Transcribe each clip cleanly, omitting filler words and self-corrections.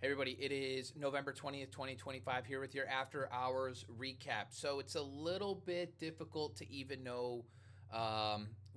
Hey everybody, it is November 20th, 2025 here with your after hours recap. So it's a little bit difficult to even know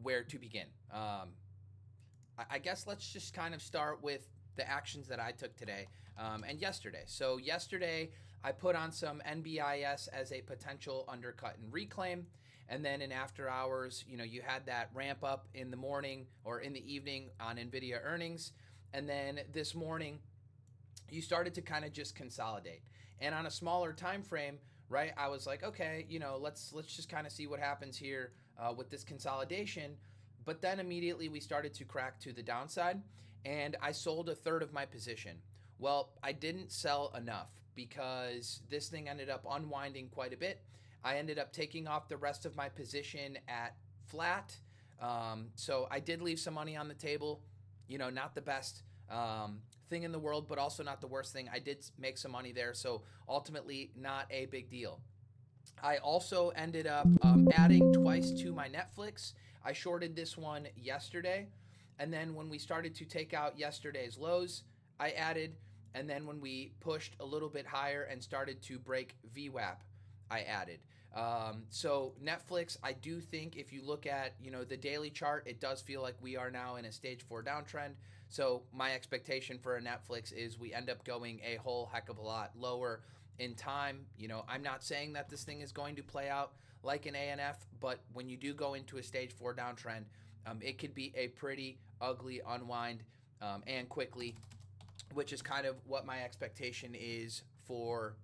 where to begin. I guess let's just kind of start with the actions that I took today and yesterday. So yesterday I put on some NBIS as a potential undercut and reclaim. And then in after hours, you had that ramp up in the morning or in the evening on NVIDIA earnings. And then this morning, you started to kind of just consolidate. And on a smaller time frame, right, I was like, okay, let's just kind of see what happens here with this consolidation. But then immediately we started to crack to the downside, and I sold a third of my position. Well, I didn't sell enough because this thing ended up unwinding quite a bit. I ended up taking off the rest of my position at flat. So I did leave some money on the table. Not the best thing in the world, but also not the worst thing. I did make some money there, so ultimately not a big deal. I also ended up adding twice to my Netflix. I shorted this one yesterday, and then when we started to take out yesterday's lows, I added, and then when we pushed a little bit higher and started to break VWAP, I added. So Netflix, I do think if you look at the daily chart, it does feel like we are now in a stage 4 downtrend. So my expectation for a Netflix is we end up going a whole heck of a lot lower in time. I'm not saying that this thing is going to play out like an ANF, but when you do go into a stage 4 downtrend, it could be a pretty ugly unwind and quickly, which is kind of what my expectation is for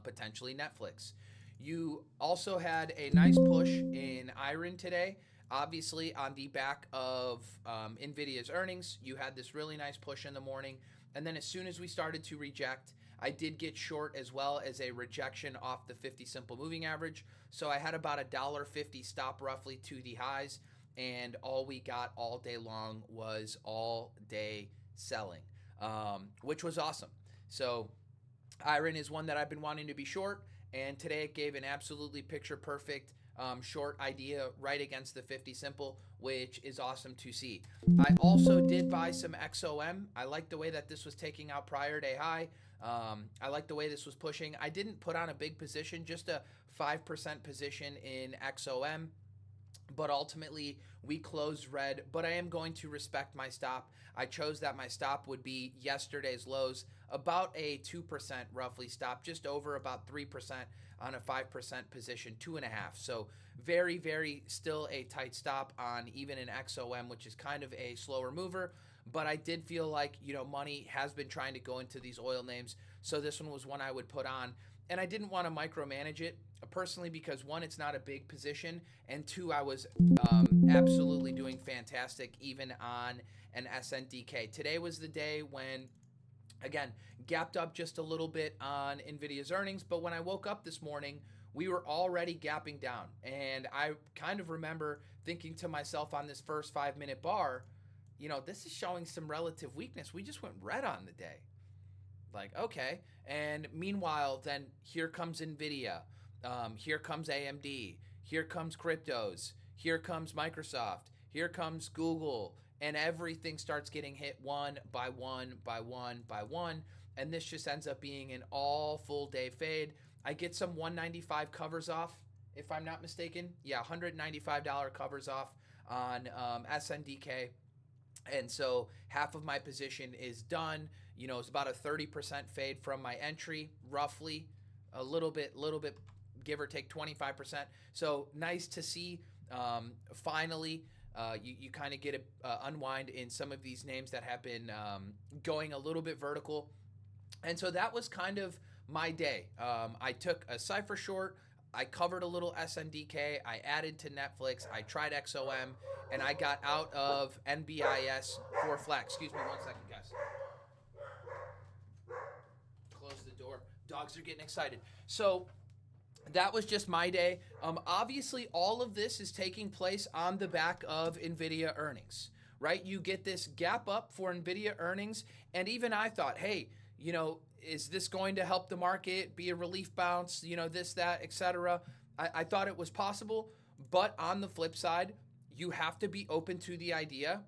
potentially Netflix. You also had a nice push in iron today. Obviously, on the back of NVIDIA's earnings, you had this really nice push in the morning. And then as soon as we started to reject, I did get short as well as a rejection off the 50 simple moving average. So I had about a $1.50 stop roughly to the highs. And all we got all day long was all day selling, which was awesome. So iron is one that I've been wanting to be short. And today it gave an absolutely picture perfect short idea right against the 50 simple, which is awesome to see. I also did buy some XOM. I like the way that this was taking out prior day high. I like the way this was pushing. I didn't put on a big position, just a 5% position in XOM. But ultimately, we closed red. But I am going to respect my stop. I chose that my stop would be yesterday's lows, about a 2% roughly stop, just over about 3% on a 5% position, 2.5. So very, very still a tight stop on even an XOM, which is kind of a slower mover. But I did feel like, money has been trying to go into these oil names. So this one was one I would put on. And I didn't want to micromanage it personally because, one, it's not a big position, and two, I was absolutely doing fantastic even on an SNDK. Today was the day when, again, gapped up just a little bit on NVIDIA's earnings, but when I woke up this morning, we were already gapping down. And I kind of remember thinking to myself on this first 5-minute bar, this is showing some relative weakness. We just went red on the day. Like, okay. And meanwhile, then here comes NVIDIA. Here comes AMD. Here comes cryptos. Here comes Microsoft. Here comes Google. And everything starts getting hit one by one by one by one. And this just ends up being an all full day fade. I get some 195 covers off, if I'm not mistaken. Yeah, $195 covers off on SNDK. And so half of my position is done. It's about a 30% fade from my entry, roughly, a little bit, give or take 25%. So nice to see. Finally, you kind of get a unwind in some of these names that have been going a little bit vertical. And so that was kind of my day. I took a cipher short. I covered a little SNDK. I added to Netflix. I tried XOM, and I got out of NBIS for flat. Excuse me 1 second, guys. Close the door. Dogs are getting excited. So that was just my day. Obviously, all of this is taking place on the back of NVIDIA earnings, right? You get this gap up for NVIDIA earnings, and even I thought, hey, is this going to help the market, be a relief bounce, this, that, etc.? I thought it was possible, but on the flip side, you have to be open to the idea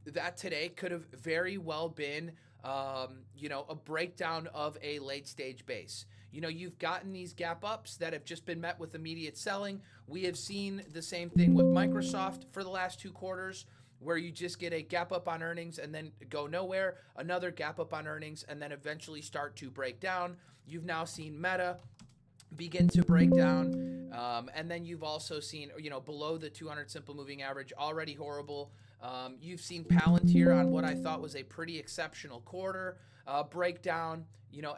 that today could have very well been a breakdown of a late stage base. You've gotten these gap ups that have just been met with immediate selling. We have seen the same thing with Microsoft for the last 2 quarters, where you just get a gap up on earnings and then go nowhere, another gap up on earnings, and then eventually start to break down. You've now seen Meta begin to break down. And then you've also seen, below the 200 simple moving average, already horrible. You've seen Palantir on what I thought was a pretty exceptional quarter breakdown.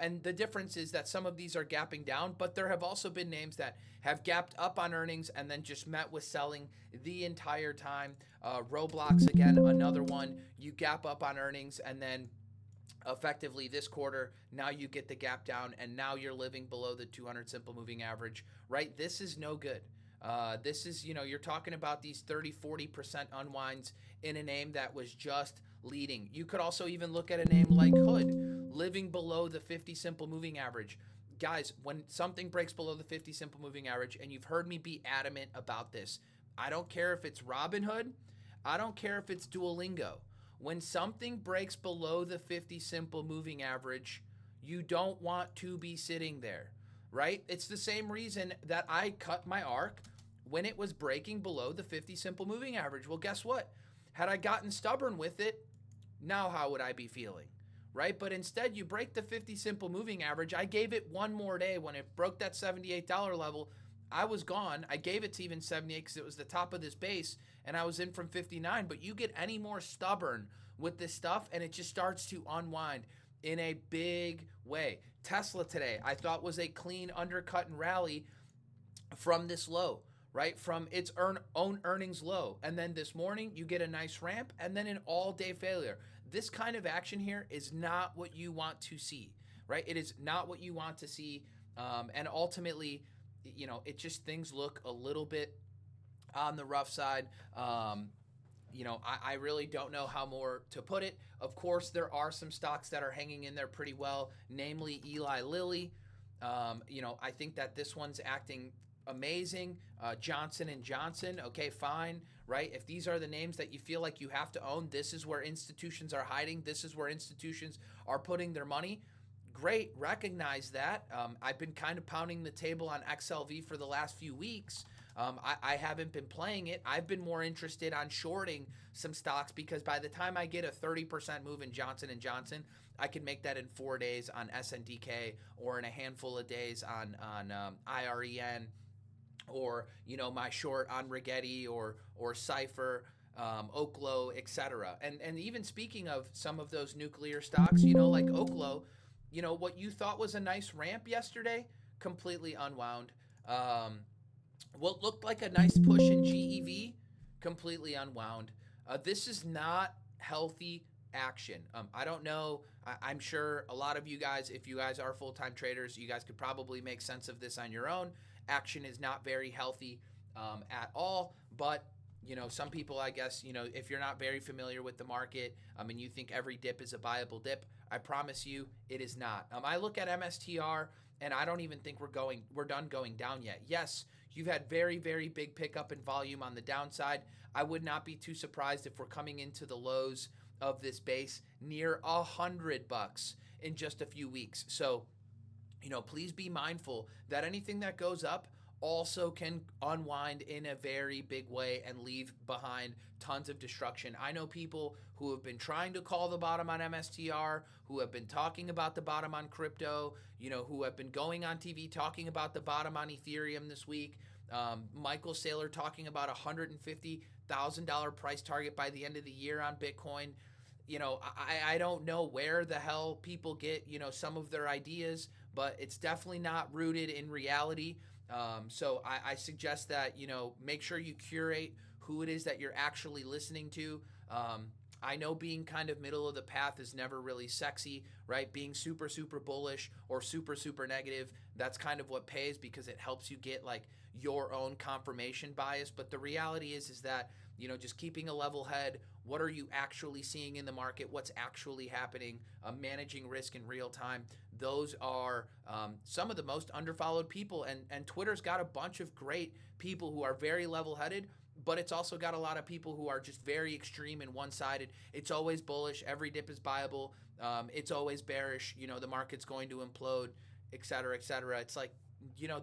And the difference is that some of these are gapping down, but there have also been names that have gapped up on earnings and then just met with selling the entire time. Roblox, again, another one. You gap up on earnings and then effectively this quarter, now you get the gap down and now you're living below the 200 simple moving average, right? This is no good. This is, you're talking about these 30-40% unwinds in a name that was just leading. You could also even look at a name like Hood, living below the 50 simple moving average. Guys, when something breaks below the 50 simple moving average, and you've heard me be adamant about this, I don't care if it's Robinhood, I don't care if it's Duolingo. When something breaks below the 50 simple moving average, you don't want to be sitting there, right? It's the same reason that I cut my ARC when it was breaking below the 50 simple moving average. Well, guess what? Had I gotten stubborn with it, now how would I be feeling, right? But instead, you break the 50 simple moving average. I gave it one more day. When it broke that $78 level, I was gone. I gave it to even 78 because it was the top of this base, and I was in from 59. But you get any more stubborn with this stuff, and it just starts to unwind in a big way. Tesla today, I thought, was a clean undercut and rally from this low, right? From its own earnings low. And then this morning, you get a nice ramp and then an all-day failure. This kind of action here is not what you want to see, right? It is not what you want to see. And ultimately, it just, things look a little bit on the rough side. I really don't know how more to put it. Of course, there are some stocks that are hanging in there pretty well, namely Eli Lilly. I think that this one's acting amazing. Johnson & Johnson, okay, fine, right? If these are the names that you feel like you have to own, this is where institutions are hiding. This is where institutions are putting their money. Great, recognize that. I've been kind of pounding the table on XLV for the last few weeks. I haven't been playing it. I've been more interested on shorting some stocks because by the time I get a 30% move in Johnson & Johnson, I can make that in 4 days on SNDK or in a handful of days on IREN, or my short on Rigetti or Cypher, Oklo, etc. And even speaking of some of those nuclear stocks, like Oklo, what you thought was a nice ramp yesterday, completely unwound. What looked like a nice push in GEV, completely unwound. This is not healthy action. I don't know. I'm sure a lot of you guys, if you guys are full-time traders, you guys could probably make sense of this on your own. Action is not very healthy at all. But, some people, I guess, if you're not very familiar with the market and you think every dip is a buyable dip, I promise you it is not. I look at MSTR and I don't even think we're done going down yet. Yes, you've had very, very big pickup in volume on the downside. I would not be too surprised if we're coming into the lows of this base near $100 in just a few weeks. So, please be mindful that anything that goes up also can unwind in a very big way and leave behind tons of destruction. I know people who have been trying to call the bottom on MSTR, who have been talking about the bottom on crypto, who have been going on TV talking about the bottom on Ethereum this week. Michael Saylor talking about $150,000 price target by the end of the year on Bitcoin. I don't know where the hell people get, some of their ideas, but it's definitely not rooted in reality. So I suggest that, make sure you curate who it is that you're actually listening to. I know being kind of middle of the path is never really sexy, right? Being super, super bullish or super, super negative, that's kind of what pays because it helps you get like your own confirmation bias. But the reality is that, just keeping a level head. What are you actually seeing in the market? What's actually happening? Managing risk in real time. Those are some of the most underfollowed people. And Twitter's got a bunch of great people who are very level-headed, but it's also got a lot of people who are just very extreme and one-sided. It's always bullish. Every dip is buyable. It's always bearish. The market's going to implode, et cetera, et cetera. It's like,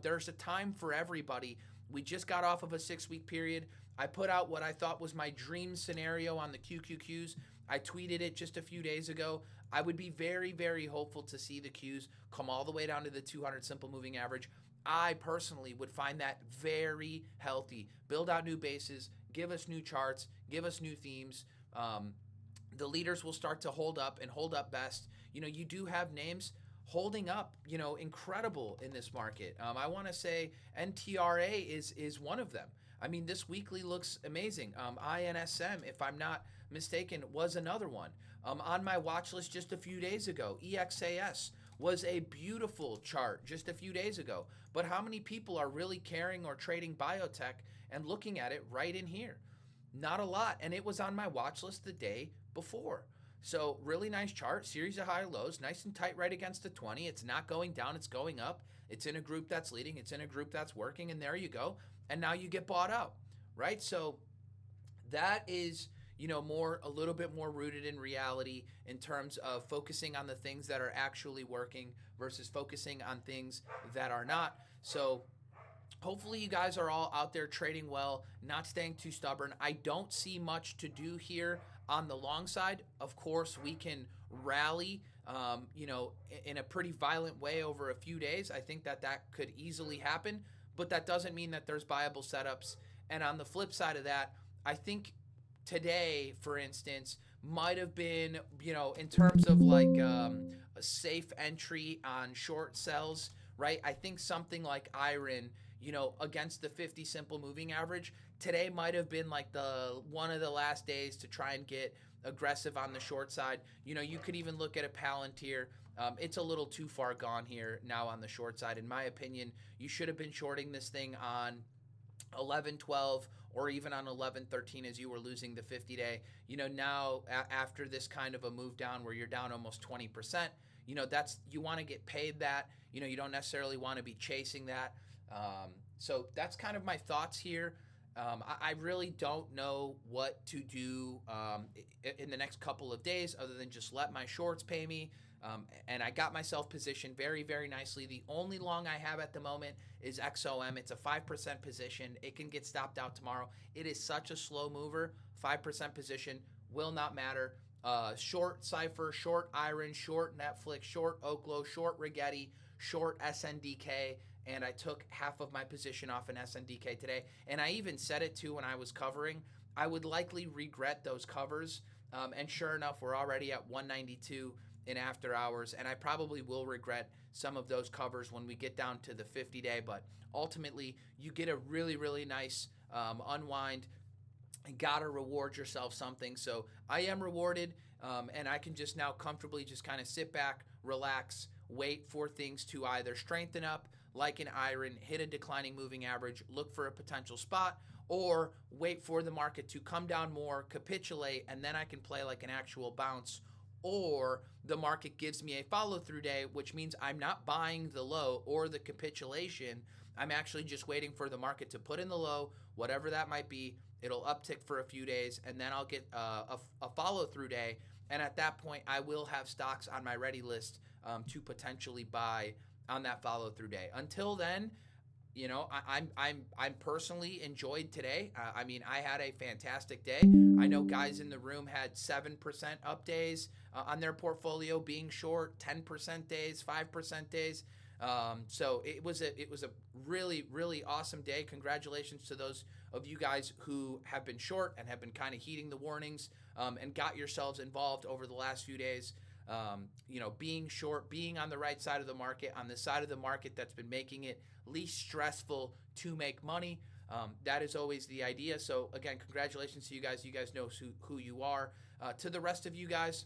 there's a time for everybody. We just got off of a 6-week period. I put out what I thought was my dream scenario on the QQQs. I tweeted it just a few days ago. I would be very, very hopeful to see the Qs come all the way down to the 200 simple moving average. I personally would find that very healthy. Build out new bases, give us new charts, give us new themes. The leaders will start to hold up and hold up best. You do have names holding up, incredible in this market. I want to say NTRA is one of them. I mean, this weekly looks amazing. INSM, if I'm not mistaken, was another one. On my watch list just a few days ago, EXAS was a beautiful chart just a few days ago. But how many people are really carrying or trading biotech and looking at it right in here? Not a lot. And it was on my watch list the day before. So really nice chart, series of high lows, nice and tight right against the 20. It's not going down, it's going up. It's in a group that's leading, it's in a group that's working, and there you go. And now you get bought out, right? So that is, a little bit more rooted in reality in terms of focusing on the things that are actually working versus focusing on things that are not. So hopefully you guys are all out there trading well, not staying too stubborn. I don't see much to do here on the long side. Of course, we can rally, in a pretty violent way over a few days. I think that could easily happen, but that doesn't mean that there's viable setups. And on the flip side of that, I think today, for instance, might have been, in terms of like a safe entry on short sells, right? I think something like iron, against the 50 simple moving average, today might have been like the one of the last days to try and get aggressive on the short side. You could even look at a Palantir. It's a little too far gone here now on the short side. In my opinion, you should have been shorting this thing on 11.12 or even on 11.13 as you were losing the 50-day. Now after this kind of a move down where you're down almost 20%, that's, you want to get paid that. You don't necessarily want to be chasing that. So that's kind of my thoughts here. I really don't know what to do in the next couple of days other than just let my shorts pay me. And I got myself positioned very, very nicely. The only long I have at the moment is XOM. It's a 5% position. It can get stopped out tomorrow. It is such a slow mover. 5% position will not matter. Short Cypher, short Iron, short Netflix, short Oklo, short Rigetti, short SNDK. And I took half of my position off an SNDK today. And I even said it too when I was covering. I would likely regret those covers. And sure enough, we're already at 192 in after hours. And I probably will regret some of those covers when we get down to the 50-day. But ultimately, you get a really, really nice unwind. You gotta reward yourself something. So I am rewarded. And I can just now comfortably just kind of sit back, relax, wait for things to either strengthen up, like an iron, hit a declining moving average, look for a potential spot, or wait for the market to come down more, capitulate, and then I can play like an actual bounce. Or the market gives me a follow-through day, which means I'm not buying the low or the capitulation. I'm actually just waiting for the market to put in the low, whatever that might be. It'll uptick for a few days, and then I'll get a follow-through day. And at that point, I will have stocks on my ready list to potentially buy on that follow-through day. Until then, I'm personally enjoyed today. I mean, I had a fantastic day. I know guys in the room had 7% up days on their portfolio being short, 10% days, 5% days. So it was a really, really awesome day. Congratulations to those of you guys who have been short and have been kind of heeding the warnings and got yourselves involved over the last few days. Being short, being on the right side of the market, on the side of the market that's been making it least stressful to make money. That is always the idea. So again, congratulations to you guys. You guys know who you are. To the rest of you guys,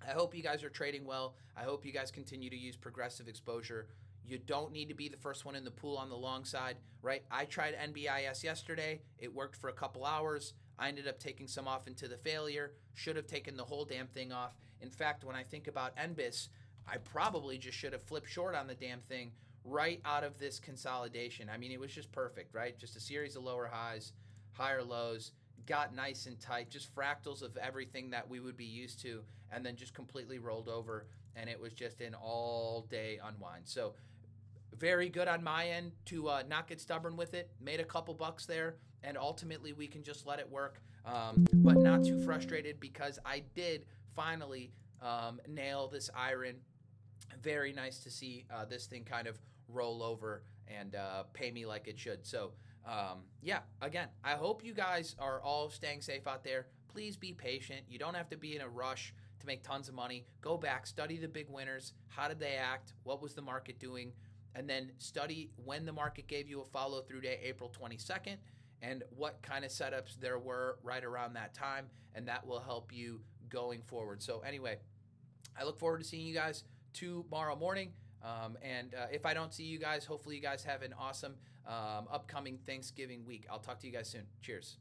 I hope you guys are trading well. I hope you guys continue to use progressive exposure. You don't need to be the first one in the pool on the long side, right? I tried NBIS yesterday. It worked for a couple hours. I ended up taking some off into the failure. Should have taken the whole damn thing off. In fact, when I think about NBIS, I probably just should have flipped short on the damn thing right out of this consolidation. I mean, it was just perfect, right? Just a series of lower highs, higher lows, got nice and tight, just fractals of everything that we would be used to, and then just completely rolled over, and it was just an all day unwind. So very good on my end to not get stubborn with it. Made a couple bucks there, and ultimately we can just let it work, but not too frustrated because I did finally nail this iron. Very nice to see this thing kind of roll over and pay me like it should. So, yeah, again, I hope you guys are all staying safe out there. Please be patient. You don't have to be in a rush to make tons of money. Go back, study the big winners. How did they act? What was the market doing? And then study when the market gave you a follow through day, April 22nd, and what kind of setups there were right around that time. And that will help you going forward. So, anyway, I look forward to seeing you guys tomorrow morning. And if I don't see you guys, hopefully you guys have an awesome upcoming Thanksgiving week. I'll talk to you guys soon. Cheers.